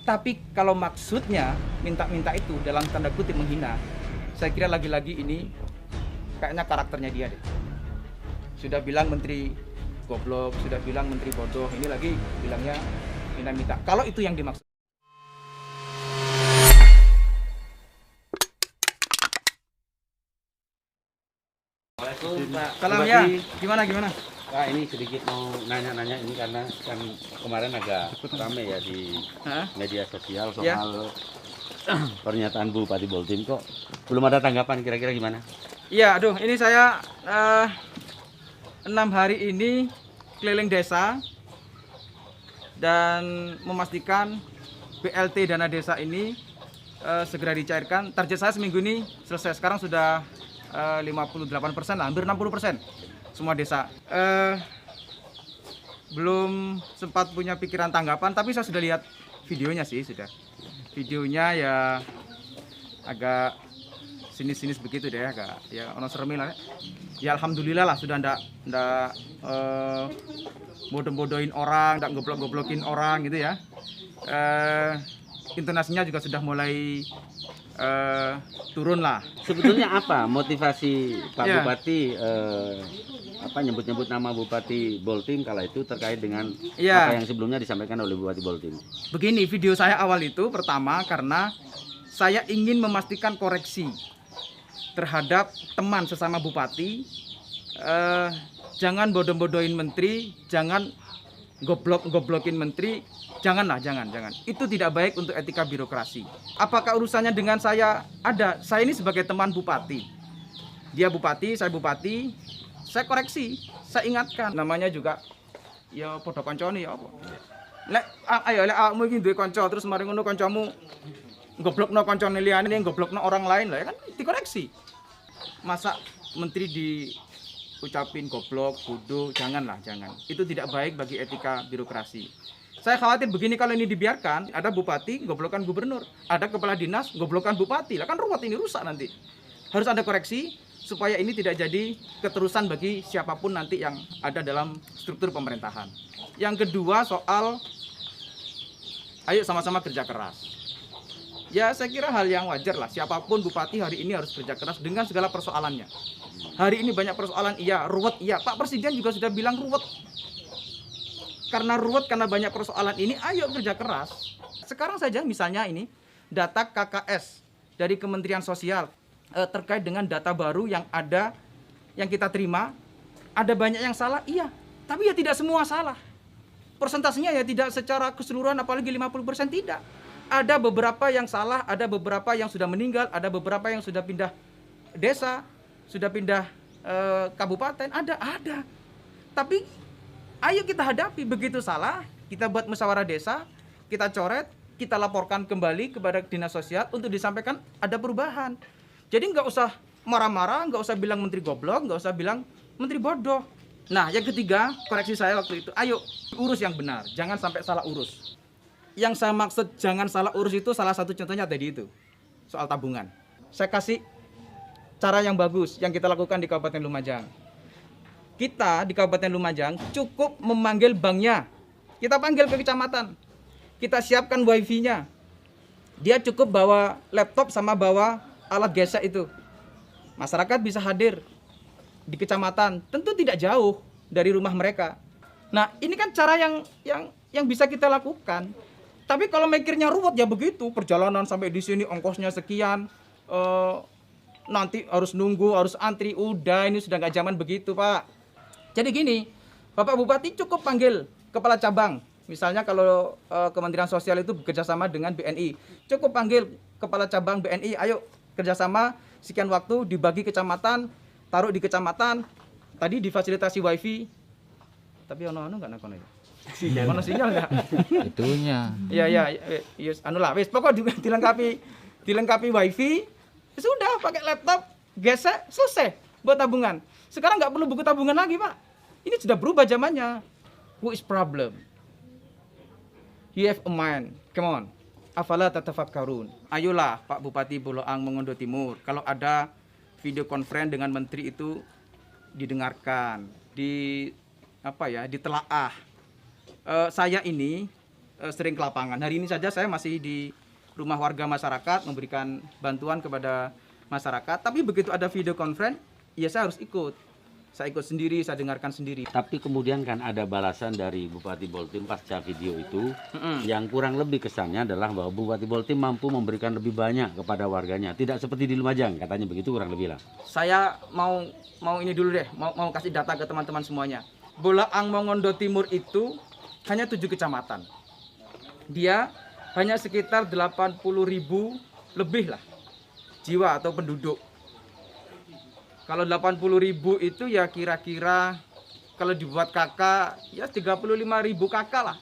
Tapi kalau maksudnya minta-minta itu dalam tanda kutip menghina, saya kira lagi-lagi ini kayaknya karakternya dia deh. Sudah bilang menteri goblok, sudah bilang menteri bodoh, ini lagi bilangnya minta-minta. Kalau itu yang dimaksud. Pak. Salam ya, gimana? Pak, ini sedikit mau nanya-nanya ini karena kan kemarin agak rame ya di media sosial soal Ya. pernyataan Bupati Boltim, kok belum ada tanggapan, kira-kira gimana? Iya, aduh, ini saya 6 hari ini keliling desa dan memastikan BLT dana desa ini segera dicairkan. Target saya seminggu ini selesai. Sekarang sudah 58% lah, hampir 60% semua desa. Belum sempat punya pikiran tanggapan, tapi saya sudah lihat videonya sih, sudah. Videonya ya agak sinis-sinis begitu deh, agak ya ono serem lah. Ya alhamdulillah lah sudah ndak bodoh-bodohin orang, ndak goblok-goblokin orang gitu ya. Intonasinya juga sudah mulai turun lah. Sebetulnya apa motivasi Pak Ya. Bupati nyebut-nyebut nama Bupati Boltim kala itu terkait dengan Ya. apa yang sebelumnya disampaikan oleh Bupati Boltim? Begini, video saya awal itu pertama karena saya ingin memastikan koreksi terhadap teman sesama bupati. Jangan bodoh-bodohin menteri, jangan goblok-goblokin menteri, jangan. Itu tidak baik untuk etika birokrasi. Apakah urusannya dengan saya? Ada. Saya ini sebagai teman bupati. Dia bupati, saya koreksi, saya ingatkan. Namanya juga ya podo koncone ya apa. Lek awakmu iki duwe kanca terus mari ngono kancamu goblokno kancane liyane ning goblokno orang lain lah ya kan dikoreksi. Masa menteri diucapin goblok, bodoh, jangan. Itu tidak baik bagi etika birokrasi. Saya khawatir begini kalau ini dibiarkan, ada bupati goblokkan gubernur, ada kepala dinas goblokkan bupati. Lah kan ruwet ini, rusak nanti. Harus ada koreksi supaya ini tidak jadi keterusan bagi siapapun nanti yang ada dalam struktur pemerintahan. Yang kedua soal ayo sama-sama kerja keras. Ya saya kira hal yang wajar lah, siapapun bupati hari ini harus kerja keras dengan segala persoalannya. Hari ini banyak persoalan, iya, ruwet, iya. Pak Presiden juga sudah bilang ruwet. Karena ruwet, karena banyak persoalan ini, ayo kerja keras. Sekarang saja misalnya ini, data KKS dari Kementerian Sosial terkait dengan data baru yang ada, yang kita terima, ada banyak yang salah, iya. Tapi ya tidak semua salah. Persentasenya ya tidak secara keseluruhan, apalagi 50% tidak. Ada beberapa yang salah, ada beberapa yang sudah meninggal, ada beberapa yang sudah pindah desa, sudah pindah kabupaten, ada. Tapi ayo kita hadapi, begitu salah, kita buat musyawarah desa, kita coret, kita laporkan kembali kepada dinas sosial untuk disampaikan ada perubahan. Jadi nggak usah marah-marah, nggak usah bilang menteri goblok, nggak usah bilang menteri bodoh. Nah, yang ketiga, koreksi saya waktu itu, ayo urus yang benar, jangan sampai salah urus. Yang saya maksud jangan salah urus itu salah satu contohnya tadi itu, soal tabungan. Saya kasih cara yang bagus yang kita lakukan di Kabupaten Lumajang. Kita di Kabupaten Lumajang cukup memanggil banknya. Kita panggil ke kecamatan. Kita siapkan wifi-nya. Dia cukup bawa laptop sama bawa alat gesek itu. Masyarakat bisa hadir di kecamatan, tentu tidak jauh dari rumah mereka. Nah, ini kan cara yang bisa kita lakukan. Tapi kalau mikirnya ruwet ya begitu, perjalanan sampai di sini ongkosnya sekian, nanti harus nunggu, harus antri, udah ini sudah nggak zaman begitu, Pak. Jadi gini, Bapak Bupati cukup panggil kepala cabang. Misalnya kalau Kementerian Sosial itu bekerjasama dengan BNI, cukup panggil kepala cabang BNI, ayo kerjasama sekian waktu dibagi kecamatan, taruh di kecamatan, tadi difasilitasi wifi. Tapi ono nggak nakono ya? Ono sinyal nggak? Itunya. Ya, anu lah, wis pokok dilengkapi wifi, sudah pakai laptop, gesek, selesai buat tabungan. Sekarang nggak perlu buku tabungan lagi, Pak. Ini sudah berubah zamannya. Who is problem? You have a mind. Come on. Afala tatafakkarun. Ayolah Pak Bupati Boloang Mongondo Timur. Kalau ada video conference dengan menteri itu didengarkan, ditelaah. Saya ini sering ke lapangan. Hari ini saja saya masih di rumah warga masyarakat memberikan bantuan kepada masyarakat. Tapi begitu ada video conference, ya saya harus ikut. Saya ikut sendiri, saya dengarkan sendiri. Tapi kemudian kan ada balasan dari Bupati Boltim pasca video itu, yang kurang lebih kesannya adalah bahwa Bupati Boltim mampu memberikan lebih banyak kepada warganya. Tidak seperti di Lumajang, katanya begitu kurang lebih lah. Saya mau ini dulu deh, mau kasih data ke teman-teman semuanya. Bolaang Mongondo Timur itu hanya 7 kecamatan. Dia hanya sekitar 80.000 lebih lah jiwa atau penduduk. Kalau 80.000 itu ya kira-kira kalau dibuat kakak ya 35.000 kakak lah.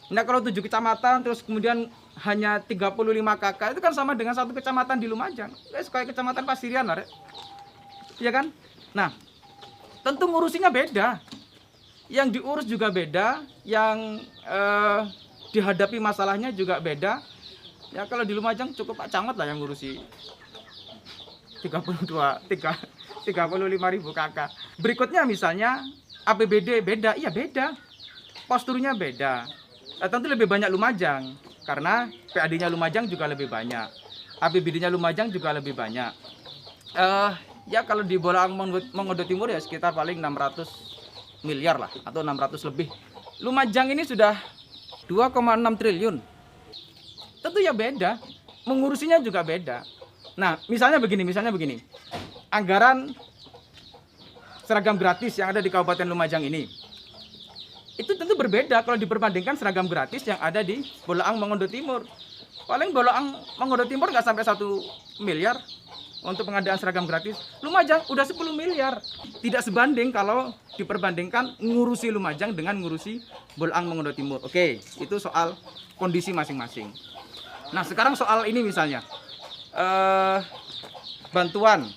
Nah kalau 7 kecamatan terus kemudian hanya 35 kakak itu kan sama dengan satu kecamatan di Lumajang. Kayak kecamatan Pasirian lah, ya kan? Nah tentu ngurusinya beda. Yang diurus juga beda, yang dihadapi masalahnya juga beda. Ya kalau di Lumajang cukup Pak Camat lah yang ngurusi 35.000 kakak. Berikutnya misalnya APBD beda, iya beda. Posturnya beda. Tentu lebih banyak Lumajang karena PAD-nya Lumajang juga lebih banyak. APBD-nya Lumajang juga lebih banyak. Ya kalau di Bolaang Mongondo Timur ya sekitar paling 600 miliar lah atau 600 lebih. Lumajang ini sudah 2,6 triliun. Tentu ya beda. Mengurusinya juga beda. Nah, misalnya begini. Anggaran seragam gratis yang ada di Kabupaten Lumajang ini. Itu tentu berbeda kalau diperbandingkan seragam gratis yang ada di Bolaang Mongondo Timur. Paling Bolaang Mongondo Timur nggak sampai 1 miliar untuk pengadaan seragam gratis. Lumajang udah 10 miliar. Tidak sebanding kalau diperbandingkan ngurusi Lumajang dengan ngurusi Bolaang Mongondo Timur. Oke, itu soal kondisi masing-masing. Nah, sekarang soal ini misalnya. Bantuan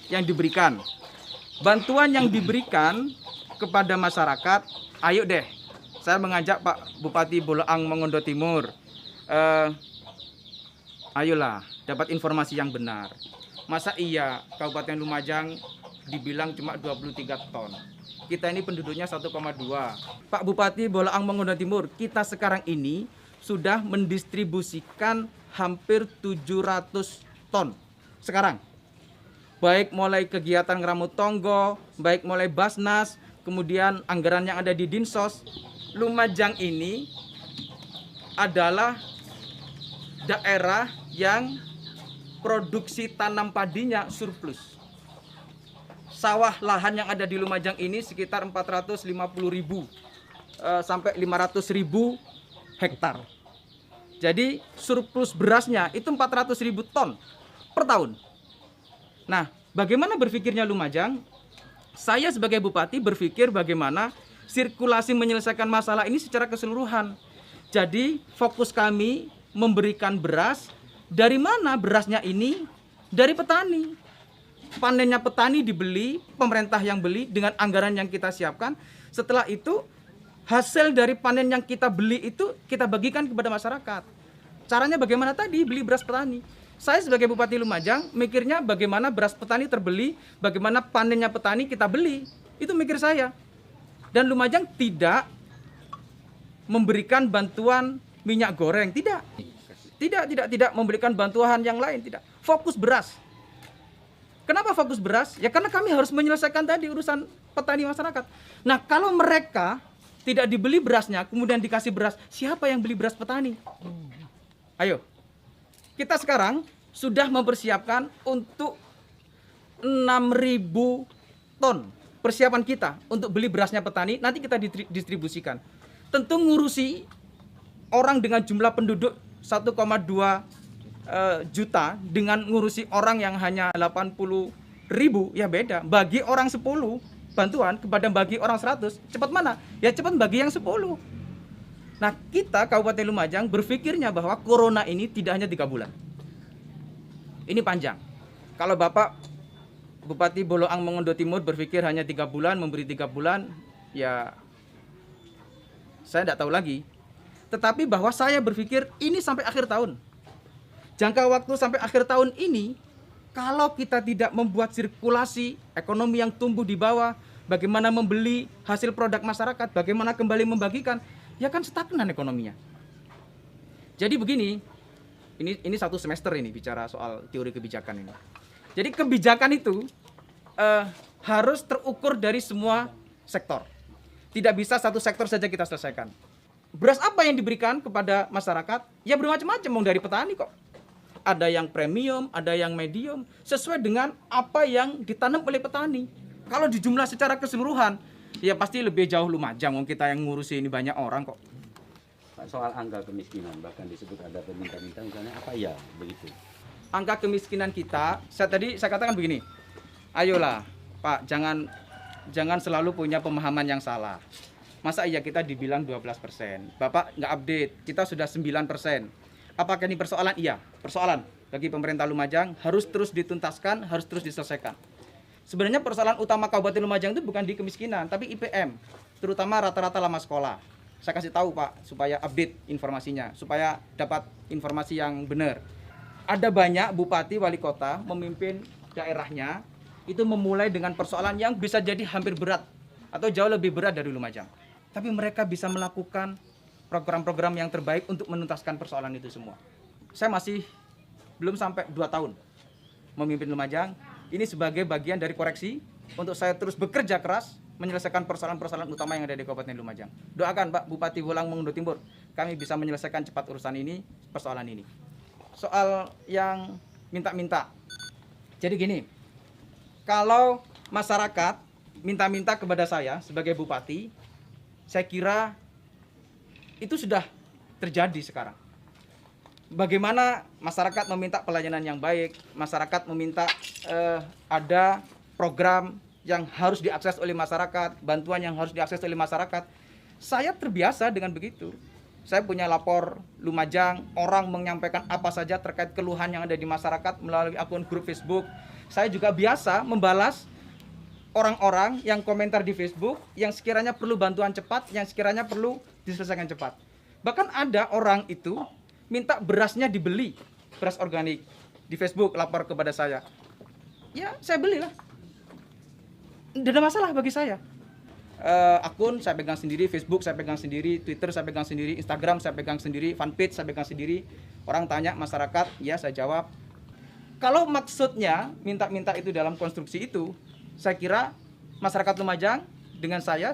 yang diberikan kepada masyarakat, ayo deh saya mengajak Pak Bupati Bolaang Mongondo Timur, ayolah dapat informasi yang benar. Masa iya Kabupaten Lumajang dibilang cuma 23 ton, kita ini penduduknya 1,2. Pak Bupati Bolaang Mongondo Timur, kita sekarang ini sudah mendistribusikan hampir 700 ton sekarang. Baik mulai kegiatan Ngeramut Tonggo, baik mulai Basnas, kemudian anggaran yang ada di Dinsos. Lumajang ini adalah daerah yang produksi tanam padinya surplus. Sawah lahan yang ada di Lumajang ini sekitar 450.000 sampai 500.000 hektar. Jadi surplus berasnya itu 400.000 ton per tahun. Nah, bagaimana berpikirnya Lumajang? Saya sebagai bupati berpikir bagaimana sirkulasi menyelesaikan masalah ini secara keseluruhan. Jadi fokus kami memberikan beras. Dari mana berasnya ini? Dari petani. Panennya petani dibeli, pemerintah yang beli dengan anggaran yang kita siapkan. Setelah itu hasil dari panen yang kita beli itu kita bagikan kepada masyarakat. Caranya bagaimana tadi? Beli beras petani. Saya sebagai Bupati Lumajang mikirnya bagaimana beras petani terbeli, bagaimana panennya petani kita beli. Itu mikir saya. Dan Lumajang tidak memberikan bantuan minyak goreng, tidak. Tidak memberikan bantuan yang lain, tidak. Fokus beras. Kenapa fokus beras? Ya karena kami harus menyelesaikan tadi urusan petani masyarakat. Nah, kalau mereka tidak dibeli berasnya, kemudian dikasih beras, siapa yang beli beras petani? Ayo, kita sekarang sudah mempersiapkan untuk 6.000 ton persiapan kita untuk beli berasnya petani, nanti kita distribusikan. Tentu ngurusi orang dengan jumlah penduduk 1,2 juta dengan ngurusi orang yang hanya 80.000, ya beda. Bagi orang 10 bantuan kepada bagi orang 100, cepat mana? Ya cepat bagi yang 10. Nah, kita Kabupaten Lumajang berpikirnya bahwa corona ini tidak hanya 3 bulan. Ini panjang. Kalau Bapak Bupati Bolaang Mongondo Timur berpikir hanya 3 bulan, memberi 3 bulan, ya saya tidak tahu lagi. Tetapi bahwa saya berpikir ini sampai akhir tahun. Jangka waktu sampai akhir tahun ini, kalau kita tidak membuat sirkulasi ekonomi yang tumbuh di bawah, bagaimana membeli hasil produk masyarakat, bagaimana kembali membagikan, ya kan stagnan ekonominya. Jadi begini, ini satu semester ini bicara soal teori kebijakan ini. Jadi kebijakan itu harus terukur dari semua sektor. Tidak bisa satu sektor saja kita selesaikan. Beras apa yang diberikan kepada masyarakat? Ya bermacam-macam, dari petani kok. Ada yang premium, ada yang medium, sesuai dengan apa yang ditanam oleh petani. Kalau dijumlah secara keseluruhan, ya pasti lebih jauh Lumajang, kita yang ngurusi ini banyak orang kok. Soal angka kemiskinan, bahkan disebut ada peminta-minta misalnya, apa ya begitu? Angka kemiskinan kita, saya katakan begini, ayolah Pak, jangan selalu punya pemahaman yang salah. Masa iya kita dibilang 12%, Bapak nggak update, kita sudah 9%. Apakah ini persoalan? Iya, persoalan bagi pemerintah Lumajang, harus terus dituntaskan, harus terus diselesaikan. Sebenarnya persoalan utama Kabupaten Lumajang itu bukan di kemiskinan, tapi IPM, terutama rata-rata lama sekolah. Saya kasih tahu Pak, supaya update informasinya, supaya dapat informasi yang benar. Ada banyak bupati, wali kota memimpin daerahnya, itu memulai dengan persoalan yang bisa jadi hampir berat, atau jauh lebih berat dari Lumajang. Tapi mereka bisa melakukan program-program yang terbaik untuk menuntaskan persoalan itu semua. Saya masih belum sampai 2 tahun memimpin Lumajang. Ini sebagai bagian dari koreksi untuk saya terus bekerja keras menyelesaikan persoalan-persoalan utama yang ada di Kabupaten Lumajang. Doakan Pak Bupati Bolang Mongondo Timur, kami bisa menyelesaikan cepat urusan ini, persoalan ini. Soal yang minta-minta. Jadi gini, kalau masyarakat minta-minta kepada saya sebagai bupati, saya kira itu sudah terjadi sekarang. Bagaimana masyarakat meminta pelayanan yang baik, masyarakat meminta ada program yang harus diakses oleh masyarakat, bantuan yang harus diakses oleh masyarakat. Saya terbiasa dengan begitu. Saya punya lapor Lumajang, orang menyampaikan apa saja terkait keluhan yang ada di masyarakat melalui akun grup Facebook. Saya juga biasa membalas orang-orang yang komentar di Facebook yang sekiranya perlu bantuan cepat, yang sekiranya perlu diselesaikan cepat. Bahkan ada orang itu minta berasnya dibeli, beras organik, di Facebook lapor kepada saya. Ya, saya belilah. Tidak ada masalah bagi saya. Akun saya pegang sendiri, Facebook saya pegang sendiri, Twitter saya pegang sendiri, Instagram saya pegang sendiri, fanpage saya pegang sendiri. Orang tanya masyarakat, ya saya jawab. Kalau maksudnya minta-minta itu dalam konstruksi itu, saya kira masyarakat Lumajang dengan saya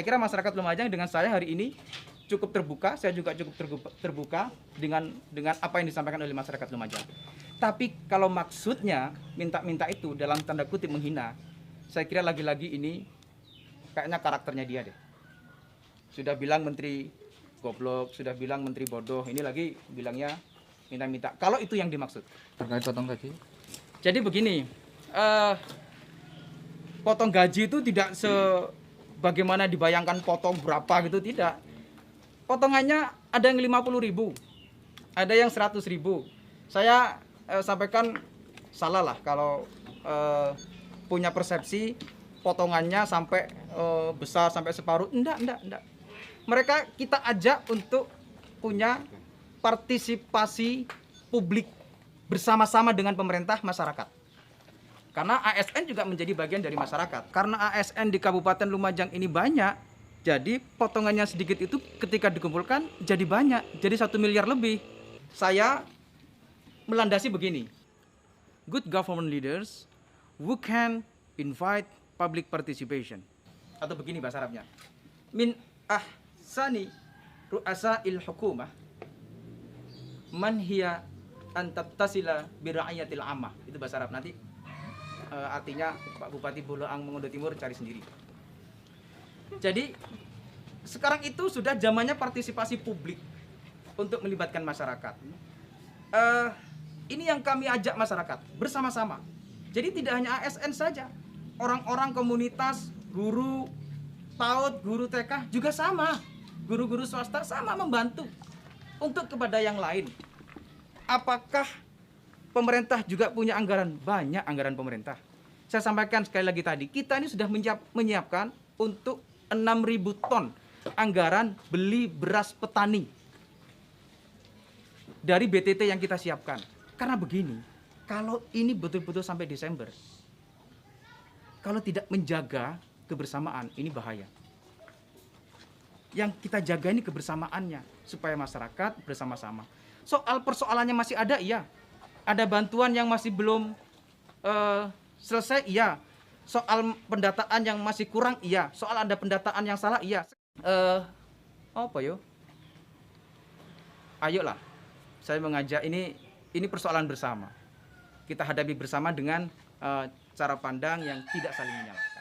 kira masyarakat Lumajang dengan saya hari ini cukup terbuka, saya juga cukup terbuka dengan apa yang disampaikan oleh masyarakat Lumajang. Tapi kalau maksudnya minta-minta itu dalam tanda kutip menghina, saya kira lagi-lagi ini kayaknya karakternya dia deh. Sudah bilang menteri goblok, sudah bilang menteri bodoh, ini lagi bilangnya minta-minta. Kalau itu yang dimaksud. Terkait potong gaji? Jadi begini, potong gaji itu tidak sebagaimana dibayangkan potong berapa gitu, tidak. Potongannya ada yang 50.000, ada yang 100.000. Saya sampaikan salah lah kalau punya persepsi potongannya sampai besar sampai separuh. Enggak. Mereka kita ajak untuk punya partisipasi publik bersama-sama dengan pemerintah masyarakat. Karena ASN juga menjadi bagian dari masyarakat. Karena ASN di Kabupaten Lumajang ini banyak, jadi potongannya sedikit itu ketika dikumpulkan jadi banyak, jadi 1 miliar lebih. Saya melandasi begini, good government leaders who can invite public participation. Atau begini bahasa Arabnya, min ahsani ru'asa'il hukumah man hiya an tattasila bi ra'iyatil ammah. Itu bahasa Arab, nanti artinya Pak Bupati Bolang Mongondo Timur cari sendiri. Jadi sekarang itu sudah zamannya partisipasi publik untuk melibatkan masyarakat. Ini yang kami ajak masyarakat bersama-sama. Jadi tidak hanya ASN saja, orang-orang komunitas, guru PAUD, guru TK juga sama, guru-guru swasta sama membantu untuk kepada yang lain. Apakah pemerintah juga punya anggaran? Banyak anggaran pemerintah. Saya sampaikan sekali lagi tadi, kita ini sudah menyiapkan untuk 6.000 ton anggaran beli beras petani dari BTT yang kita siapkan. Karena begini, kalau ini betul-betul sampai Desember, kalau tidak menjaga kebersamaan, ini bahaya. Yang kita jaga ini kebersamaannya supaya masyarakat bersama-sama. Soal persoalannya masih ada, iya. Ada bantuan yang masih belum selesai, iya. Soal pendataan yang masih kurang, iya. Soal ada pendataan yang salah, iya. Apa yo? Ayolah, saya mengajak ini persoalan bersama. Kita hadapi bersama dengan cara pandang yang tidak saling menyalahkan.